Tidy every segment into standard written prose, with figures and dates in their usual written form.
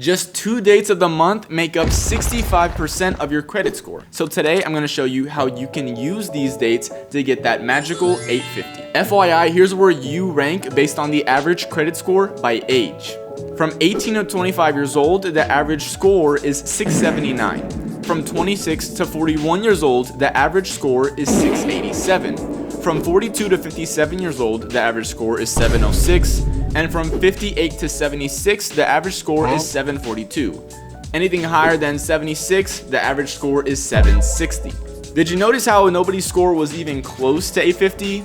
Just 2 dates of the month make up 65% of your credit score. So today I'm going to show you how you can use these dates to get that magical 850. FYI, here's where you rank based on the average credit score by age. From 18 to 25 years old, the average score is 679. From 26 to 41 years old, the average score is 687. From 42 to 57 years old, the average score is 706. And from 58 to 76, the average score is 742. Anything higher than 76, the average score is 760. Did you notice how nobody's score was even close to 850?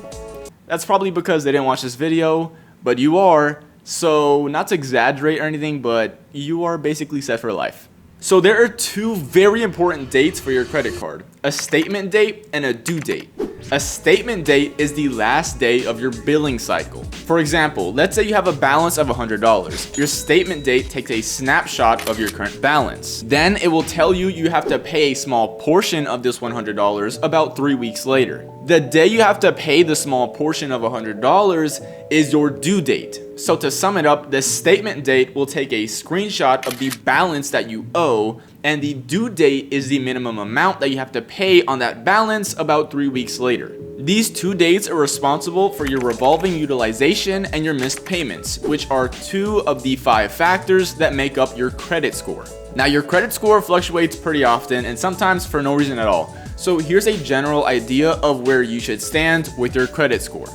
That's probably because they didn't watch this video, but you are. So not to exaggerate or anything, but you are basically set for life. So there are two very important dates for your credit card: a statement date and a due date. A statement date is the last day of your billing cycle. For example, let's say you have a balance of $100. Your statement date takes a snapshot of your current balance. Then it will tell you you have to pay a small portion of this $100 about 3 weeks later. The day you have to pay the small portion of $100 is your due date. So to sum it up, the statement date will take a screenshot of the balance that you owe, and the due date is the minimum amount that you have to pay on that balance about 3 weeks later. These two dates are responsible for your revolving utilization and your missed payments, which are 2 of the 5 factors that make up your credit score. Now, your credit score fluctuates pretty often and sometimes for no reason at all. So here's a general idea of where you should stand with your credit score.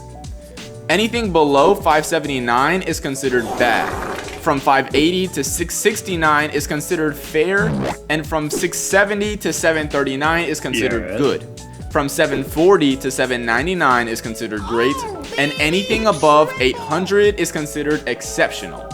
Anything below 579 is considered bad. From 580 to 669 is considered fair, and from 670 to 739 is considered good. From 740 to 799 is considered great, and anything above 800 is considered exceptional.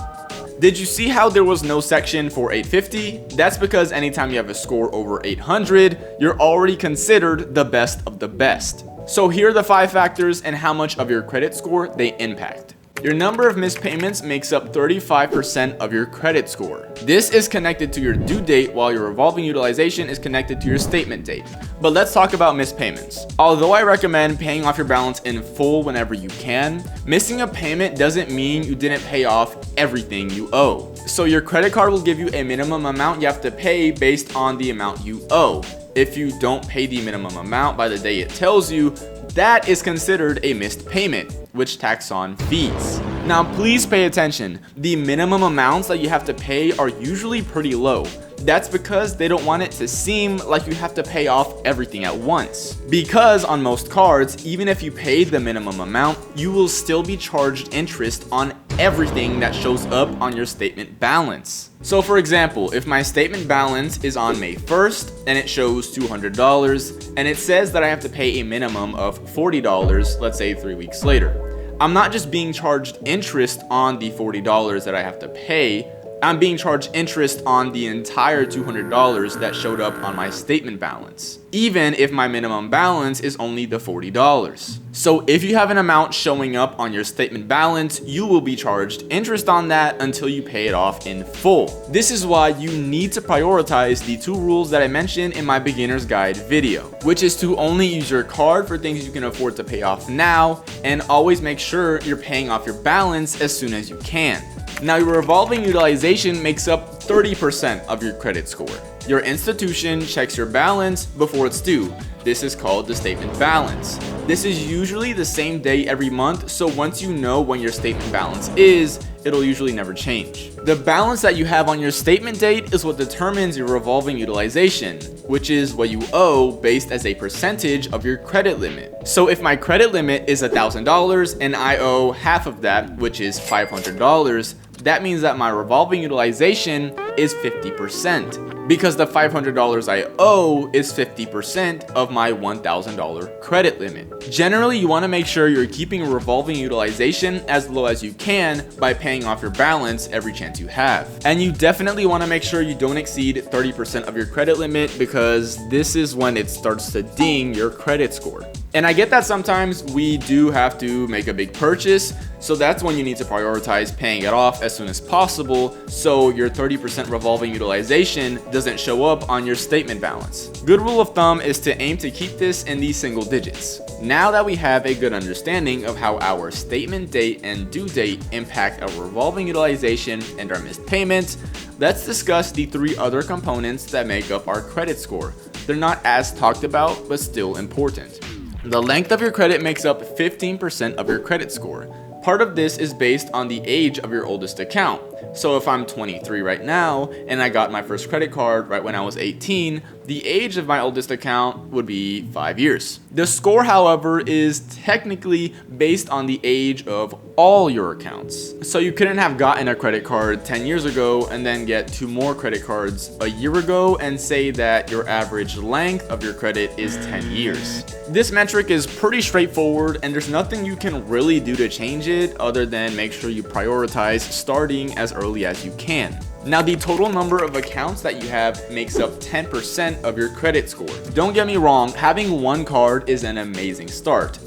Did you see how there was no section for 850? That's because anytime you have a score over 800, you're already considered the best of the best. So here are the 5 factors and how much of your credit score they impact. Your number of missed payments makes up 35% of your credit score. This is connected to your due date, while your revolving utilization is connected to your statement date. But let's talk about missed payments. Although I recommend paying off your balance in full whenever you can, missing a payment doesn't mean you didn't pay off everything you owe. So your credit card will give you a minimum amount you have to pay based on the amount you owe. If you don't pay the minimum amount by the day it tells you, that is considered a missed payment, which tacks on fees. Now please pay attention. The minimum amounts that you have to pay are usually pretty low. That's because they don't want it to seem like you have to pay off everything at once. Because on most cards, even if you paid the minimum amount, you will still be charged interest on everything that shows up on your statement balance. So for example, if my statement balance is on May 1st and it shows $200 and it says that I have to pay a minimum of $40, let's say 3 weeks later, I'm not just being charged interest on the $40 that I have to pay, I'm being charged interest on the entire $200 that showed up on my statement balance, even if my minimum balance is only the $40. So if you have an amount showing up on your statement balance, you will be charged interest on that until you pay it off in full. This is why you need to prioritize the 2 rules that I mentioned in my beginner's guide video, which is to only use your card for things you can afford to pay off now, and always make sure you're paying off your balance as soon as you can. Now, your revolving utilization makes up 30% of your credit score. Your institution checks your balance before it's due. This is called the statement balance. This is usually the same day every month, so once you know when your statement balance is, it'll usually never change. The balance that you have on your statement date is what determines your revolving utilization, which is what you owe based as a percentage of your credit limit. So if my credit limit is $1,000 and I owe half of that, which is $500, that means that my revolving utilization is 50%, because the $500 I owe is 50% of my $1,000 credit limit. Generally, you want to make sure you're keeping a revolving utilization as low as you can by paying off your balance every chance you have. And you definitely want to make sure you don't exceed 30% of your credit limit, because this is when it starts to ding your credit score. And I get that sometimes we do have to make a big purchase, so that's when you need to prioritize paying it off as soon as possible so your 30% revolving utilization doesn't show up on your statement balance. Good rule of thumb is to aim to keep this in the single digits. Now that we have a good understanding of how our statement date and due date impact our revolving utilization and our missed payments, let's discuss the 3 other components that make up our credit score. They're not as talked about, but still important. The length of your credit makes up 15% of your credit score. Part of this is based on the age of your oldest account. So if I'm 23 right now and I got my first credit card right when I was 18, the age of my oldest account would be 5 years. The score, however, is technically based on the age of all your accounts. So you couldn't have gotten a credit card 10 years ago and then get 2 more credit cards a year ago and say that your average length of your credit is 10 years. This metric is pretty straightforward and there's nothing you can really do to change it other than make sure you prioritize starting as early as you can. Now, the total number of accounts that you have makes up 10% of your credit score. Don't get me wrong, having 1 card is an amazing start,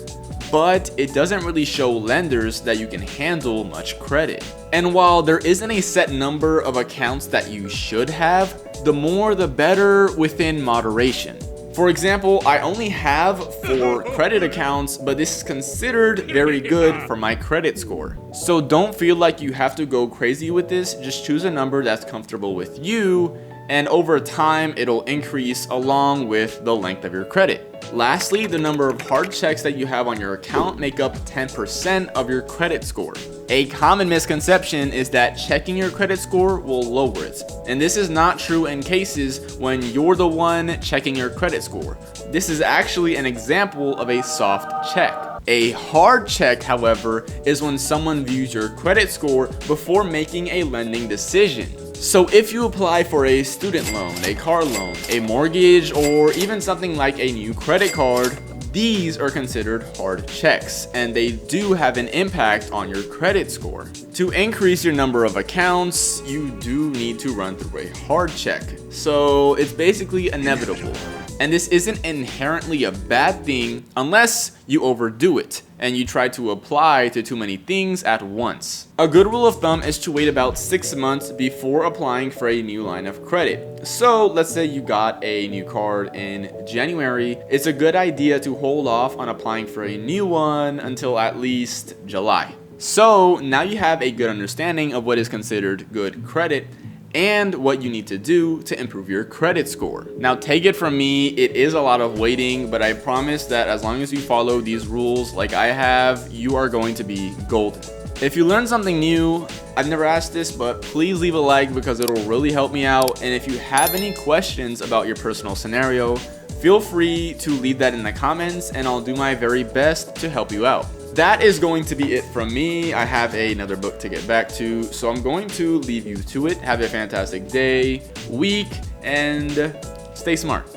but it doesn't really show lenders that you can handle much credit. And while there isn't a set number of accounts that you should have, the more the better within moderation. For example, I only have 4 credit accounts, but this is considered very good for my credit score. So don't feel like you have to go crazy with this, just choose a number that's comfortable with you, and over time it'll increase along with the length of your credit. Lastly, the number of hard checks that you have on your account make up 10% of your credit score. A common misconception is that checking your credit score will lower it. And this is not true in cases when you're the one checking your credit score. This is actually an example of a soft check. A hard check, however, is when someone views your credit score before making a lending decision. So if you apply for a student loan, a car loan, a mortgage, or even something like a new credit card, these are considered hard checks, and they do have an impact on your credit score. To increase your number of accounts, you do need to run through a hard check. So it's basically inevitable. And this isn't inherently a bad thing unless you overdo it and you try to apply to too many things at once. A good rule of thumb is to wait about 6 months before applying for a new line of credit. So let's say you got a new card in January. It's a good idea to hold off on applying for a new one until at least July. So now you have a good understanding of what is considered good credit and what you need to do to improve your credit score. Now, take it from me, it is a lot of waiting, but I promise that as long as you follow these rules like I have, you are going to be golden. If you learned something new, I've never asked this, but please leave a like because it'll really help me out. And if you have any questions about your personal scenario, feel free to leave that in the comments and I'll do my very best to help you out. That is going to be it from me. I have another book to get back to, so I'm going to leave you to it. Have a fantastic day, week, and stay smart.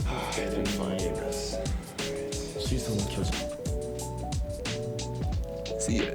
I didn't find this. See ya.